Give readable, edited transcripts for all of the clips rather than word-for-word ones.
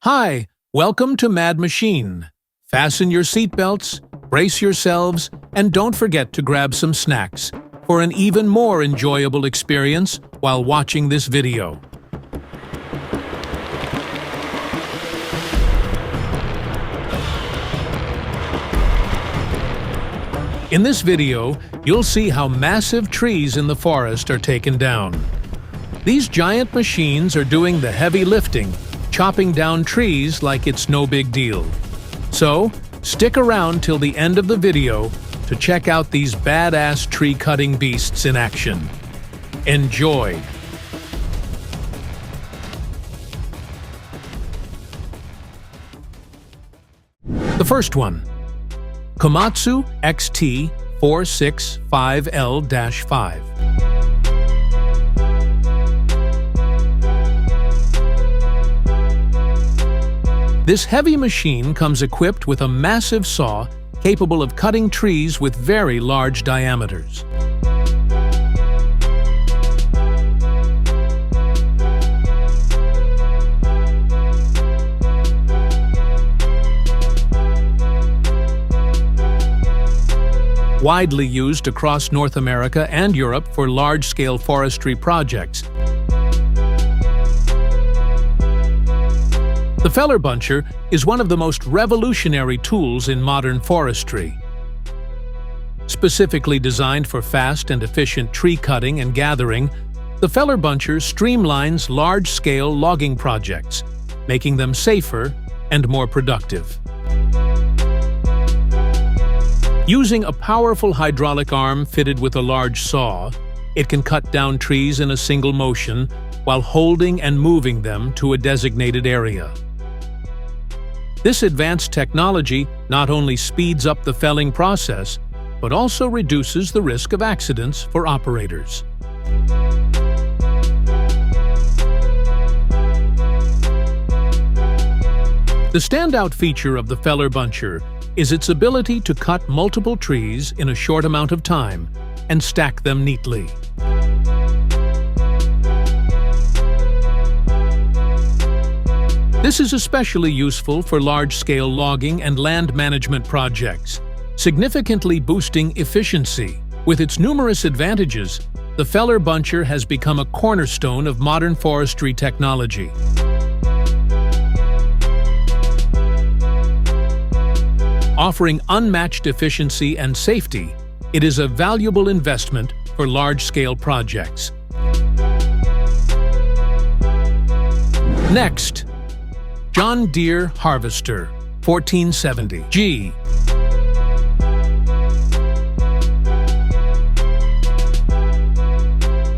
Hi, welcome to Mad Machine. Fasten your seatbelts, brace yourselves, and don't forget to grab some snacks for an even more enjoyable experience while watching this video. In this video, you'll see how massive trees in the forest are taken down. These giant machines are doing the heavy lifting, chopping down trees like it's no big deal. So, stick around till the end of the video to check out these badass tree-cutting beasts in action. Enjoy! The first one, Komatsu XT465L-5. This heavy machine comes equipped with a massive saw capable of cutting trees with very large diameters. Widely used across North America and Europe for large-scale forestry projects. The feller buncher is one of the most revolutionary tools in modern forestry. Specifically designed for fast and efficient tree cutting and gathering, the feller buncher streamlines large-scale logging projects, making them safer and more productive. Using a powerful hydraulic arm fitted with a large saw, it can cut down trees in a single motion while holding and moving them to a designated area. This advanced technology not only speeds up the felling process, but also reduces the risk of accidents for operators. The standout feature of the feller buncher is its ability to cut multiple trees in a short amount of time and stack them neatly. This is especially useful for large-scale logging and land management projects, significantly boosting efficiency. With its numerous advantages, the feller buncher has become a cornerstone of modern forestry technology. Offering unmatched efficiency and safety, it is a valuable investment for large-scale projects. Next, John Deere Harvester 1470G.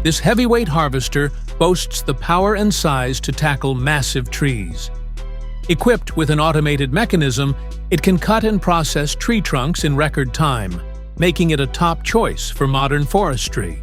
This heavyweight harvester boasts the power and size to tackle massive trees. Equipped with an automated mechanism, it can cut and process tree trunks in record time, making it a top choice for modern forestry.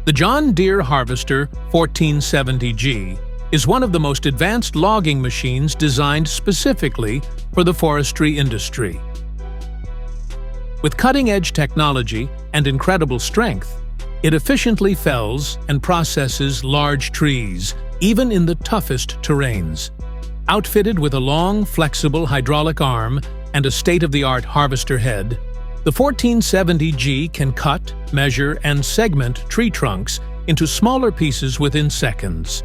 The John Deere Harvester 1470G is one of the most advanced logging machines designed specifically for the forestry industry. With cutting-edge technology and incredible strength, it efficiently fells and processes large trees, even in the toughest terrains. Outfitted with a long, flexible hydraulic arm and a state-of-the-art harvester head, the 1470G can cut, measure, and segment tree trunks into smaller pieces within seconds.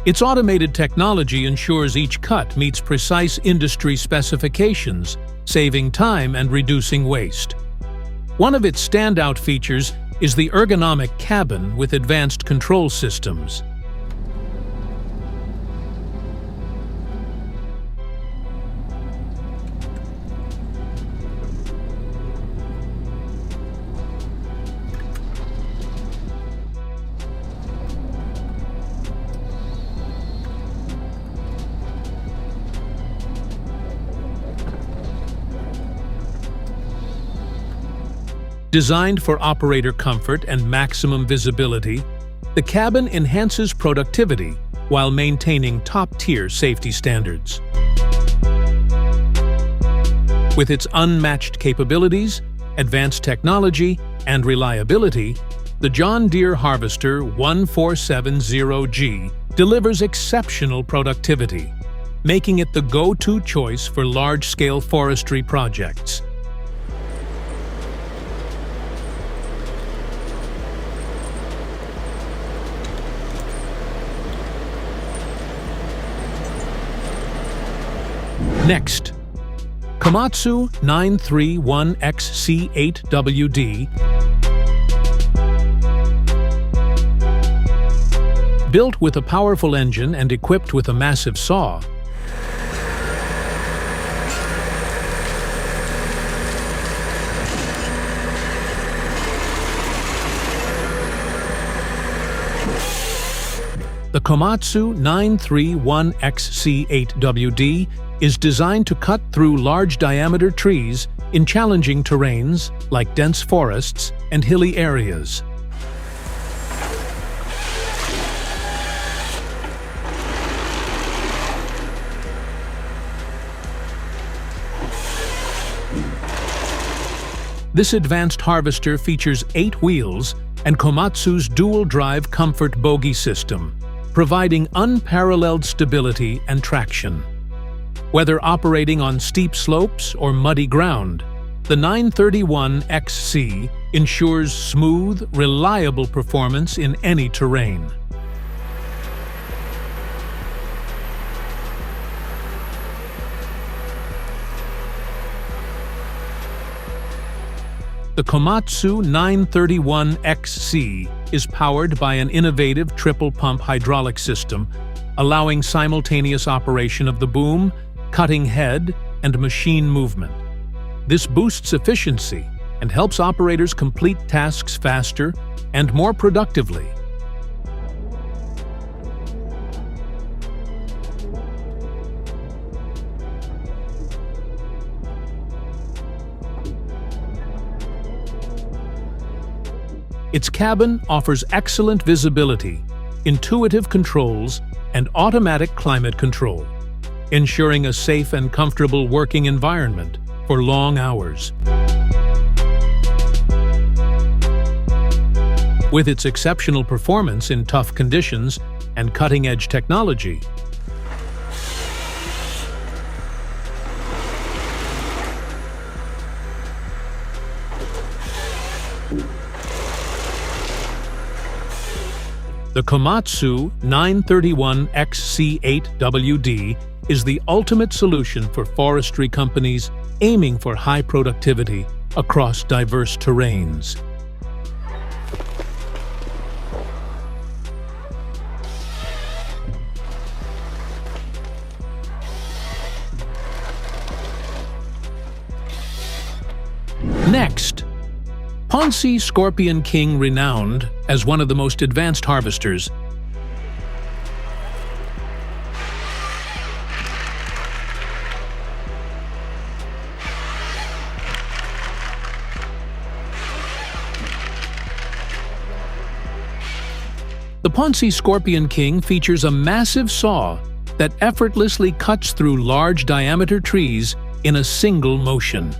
Its automated technology ensures each cut meets precise industry specifications, saving time and reducing waste. One of its standout features is the ergonomic cabin with advanced control systems. Designed for operator comfort and maximum visibility, the cabin enhances productivity while maintaining top-tier safety standards. With its unmatched capabilities, advanced technology, and reliability, the John Deere Harvester 1470G delivers exceptional productivity, making it the go-to choice for large-scale forestry projects. Next, Komatsu 931XC8WD. Built with a powerful engine and equipped with a massive saw, the Komatsu 931XC8WD is designed to cut through large-diameter trees in challenging terrains like dense forests and hilly areas. This advanced harvester features 8 wheels and Komatsu's dual-drive comfort bogie system, providing unparalleled stability and traction. Whether operating on steep slopes or muddy ground, the 931XC ensures smooth, reliable performance in any terrain. The Komatsu 931XC is powered by an innovative triple-pump hydraulic system, allowing simultaneous operation of the boom, cutting head, and machine movement. This boosts efficiency and helps operators complete tasks faster and more productively. Its cabin offers excellent visibility, intuitive controls, and automatic climate control, ensuring a safe and comfortable working environment for long hours. With its exceptional performance in tough conditions and cutting-edge technology, the Komatsu 931XC8WD is the ultimate solution for forestry companies aiming for high productivity across diverse terrains. Next, Ponce Scorpion King, renowned as one of the most advanced harvesters, the Ponce Scorpion King features a massive saw that effortlessly cuts through large diameter trees in a single motion.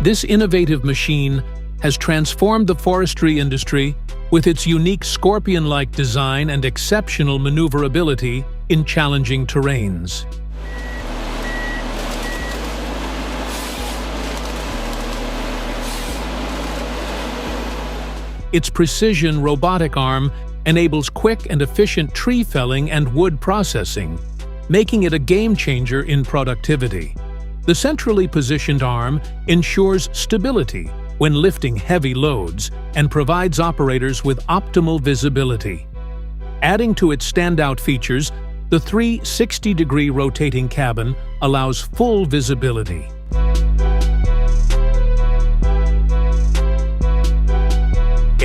This innovative machine has transformed the forestry industry with its unique scorpion-like design and exceptional maneuverability in challenging terrains. Its precision robotic arm enables quick and efficient tree felling and wood processing, making it a game-changer in productivity. The centrally positioned arm ensures stability when lifting heavy loads and provides operators with optimal visibility. Adding to its standout features, the 360-degree rotating cabin allows full visibility.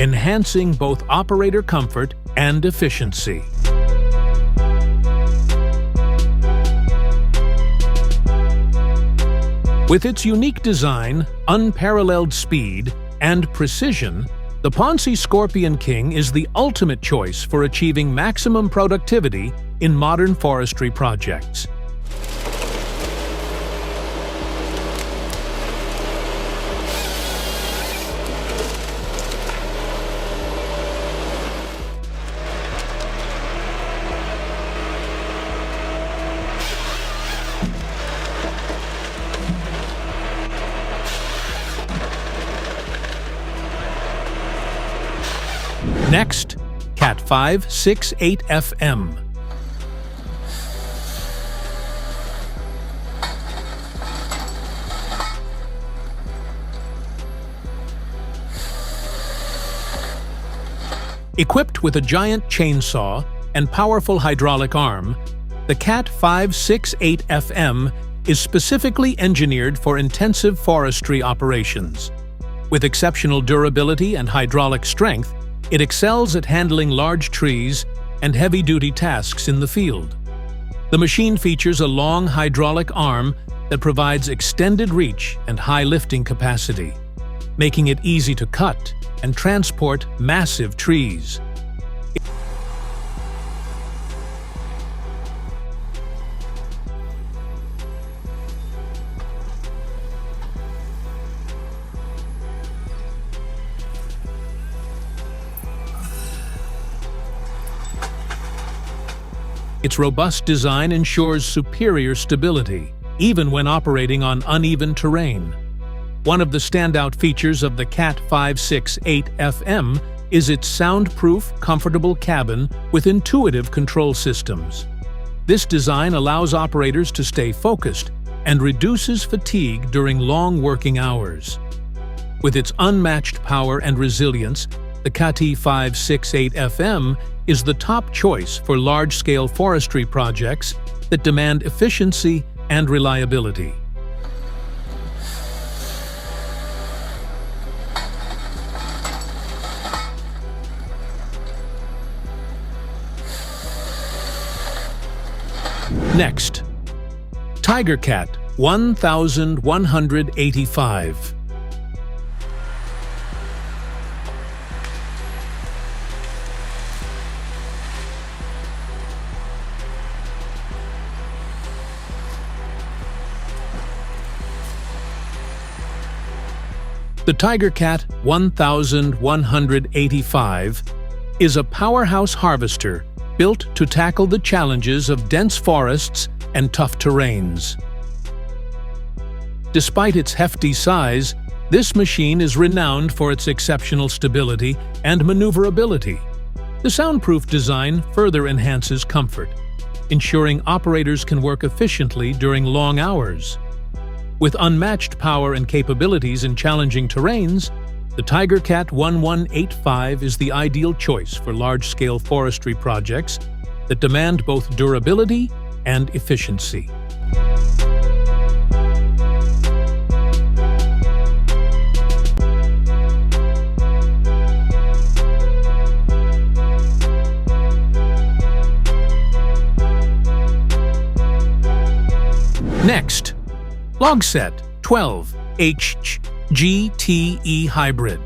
enhancing both operator comfort and efficiency. With its unique design, unparalleled speed, and precision, the Ponce Scorpion King is the ultimate choice for achieving maximum productivity in modern forestry projects. Next, Cat 568 FM. Equipped with a giant chainsaw and powerful hydraulic arm, the Cat 568 FM is specifically engineered for intensive forestry operations. With exceptional durability and hydraulic strength, it excels at handling large trees and heavy-duty tasks in the field. The machine features a long hydraulic arm that provides extended reach and high lifting capacity, making it easy to cut and transport massive trees. Its robust design ensures superior stability, even when operating on uneven terrain. One of the standout features of the Cat 568 FM is its soundproof, comfortable cabin with intuitive control systems. This design allows operators to stay focused and reduces fatigue during long working hours. With its unmatched power and resilience, the Cat 568 FM is the top choice for large-scale forestry projects that demand efficiency and reliability. Next, TigerCat 1185. The TigerCat 1185 is a powerhouse harvester built to tackle the challenges of dense forests and tough terrains. Despite its hefty size, this machine is renowned for its exceptional stability and maneuverability. The soundproof design further enhances comfort, ensuring operators can work efficiently during long hours. With unmatched power and capabilities in challenging terrains, the TigerCat 1185 is the ideal choice for large-scale forestry projects that demand both durability and efficiency. Next, Logset 12 HGTE Hybrid.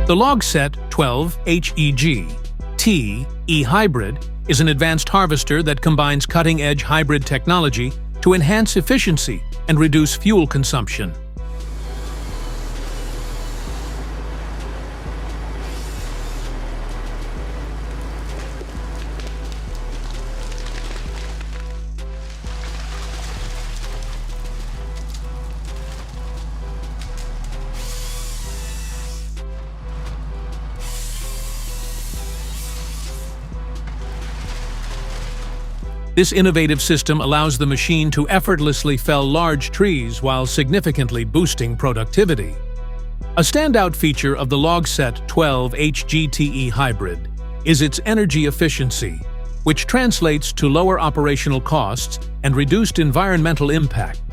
The Logset 12 HEG-TE Hybrid is an advanced harvester that combines cutting-edge hybrid technology to enhance efficiency and reduce fuel consumption. This innovative system allows the machine to effortlessly fell large trees while significantly boosting productivity. A standout feature of the Logset 12 HGTE Hybrid is its energy efficiency, which translates to lower operational costs and reduced environmental impact.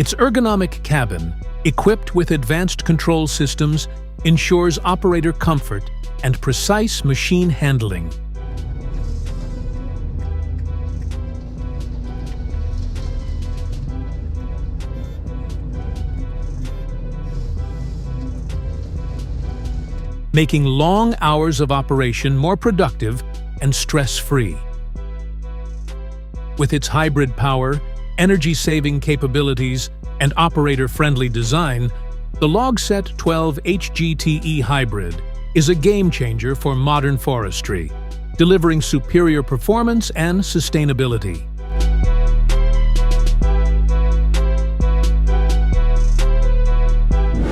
Its ergonomic cabin, equipped with advanced control systems, ensures operator comfort and precise machine handling. Making long hours of operation more productive and stress-free. With its hybrid power, energy-saving capabilities, and operator-friendly design, the LogSet 12 HGTE Hybrid is a game-changer for modern forestry, delivering superior performance and sustainability.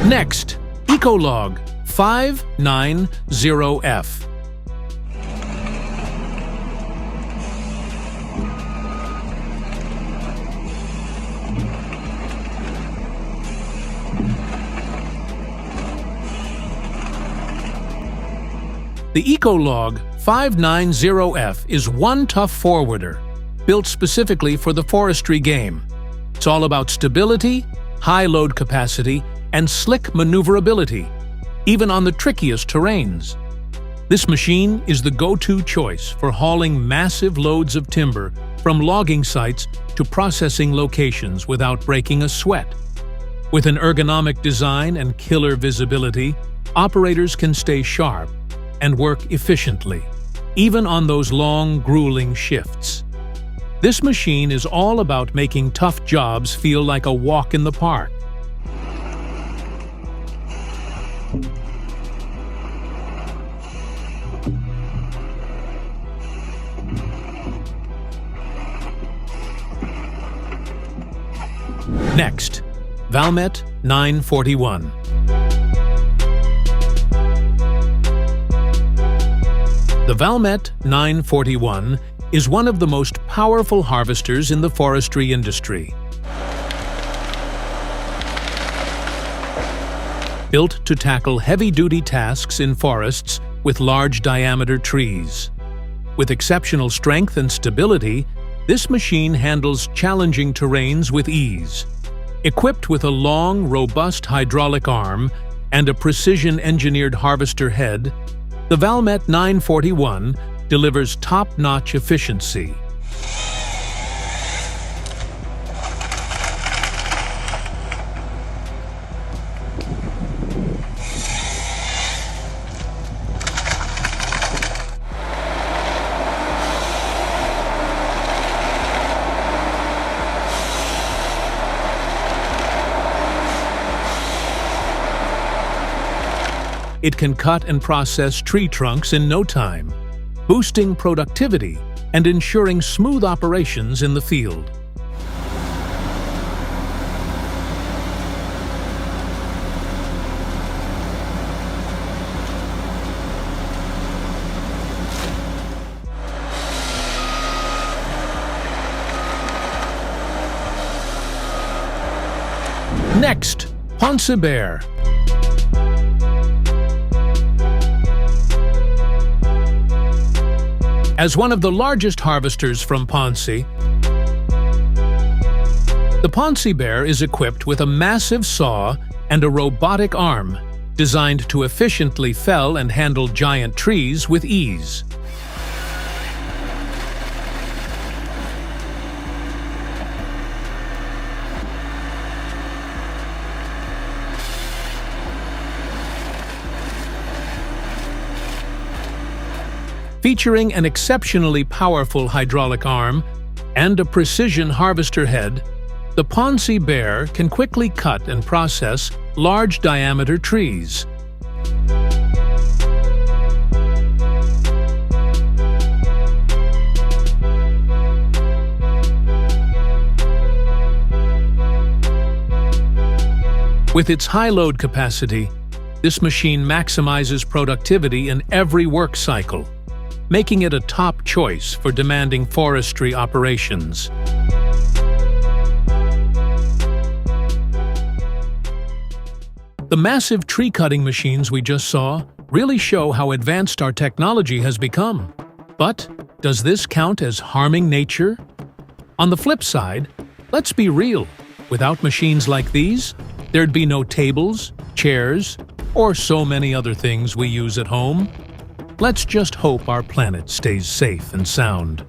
Next, Ecolog 590F. The Ecolog 590F is one tough forwarder, built specifically for the forestry game. It's all about stability, high load capacity, and slick maneuverability, even on the trickiest terrains. This machine is the go-to choice for hauling massive loads of timber from logging sites to processing locations without breaking a sweat. With an ergonomic design and killer visibility, operators can stay sharp and work efficiently, even on those long, grueling shifts. This machine is all about making tough jobs feel like a walk in the park. Next, Valmet 941. The Valmet 941 is one of the most powerful harvesters in the forestry industry. Built to tackle heavy-duty tasks in forests with large-diameter trees. With exceptional strength and stability, this machine handles challenging terrains with ease. Equipped with a long, robust hydraulic arm and a precision-engineered harvester head, the Valmet 941 delivers top-notch efficiency. It can cut and process tree trunks in no time, boosting productivity and ensuring smooth operations in the field. Next, Ponce Bear. As one of the largest harvesters from Ponce, the Ponce Bear is equipped with a massive saw and a robotic arm designed to efficiently fell and handle giant trees with ease. Featuring an exceptionally powerful hydraulic arm and a precision harvester head, the Ponce Bear can quickly cut and process large-diameter trees. With its high load capacity, this machine maximizes productivity in every work cycle, making it a top choice for demanding forestry operations. The massive tree-cutting machines we just saw really show how advanced our technology has become. But does this count as harming nature? On the flip side, let's be real. Without machines like these, there'd be no tables, chairs, or so many other things we use at home. Let's just hope our planet stays safe and sound.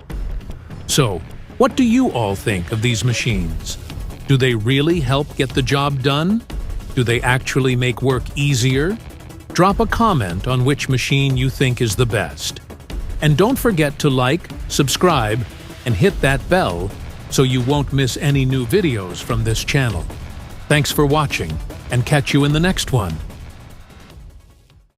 So, what do you all think of these machines? Do they really help get the job done? Do they actually make work easier? Drop a comment on which machine you think is the best. And don't forget to like, subscribe, and hit that bell so you won't miss any new videos from this channel. Thanks for watching, and catch you in the next one.